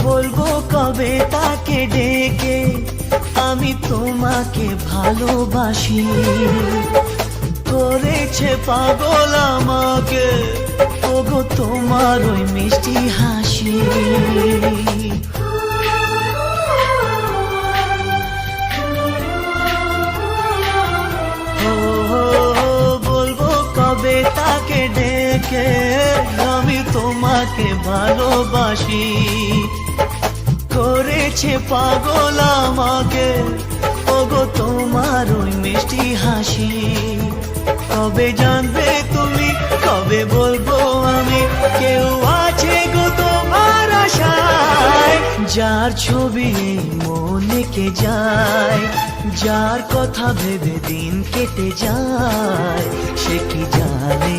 বলবো কবে তাকে ডেকে আমি তোমাকে ভালোবাসি। করেছে পাগল আমাকে ওগো তোমার ওই মিষ্টি হাসি। বলবো কবে তাকে ডেকে আমি তোমাকে ভালোবাসি। করেছে পাগল আমাকে ওগো তোমার ওই মিষ্টি হাসি। কবে জানবে তুমি, কবে বলবো আমি, কেউ আছে গো তোমার আশায়। যার ছবি এই মনে কে যায়, যার কথা ভেবে দিন কেটে যায়, সে কি জানে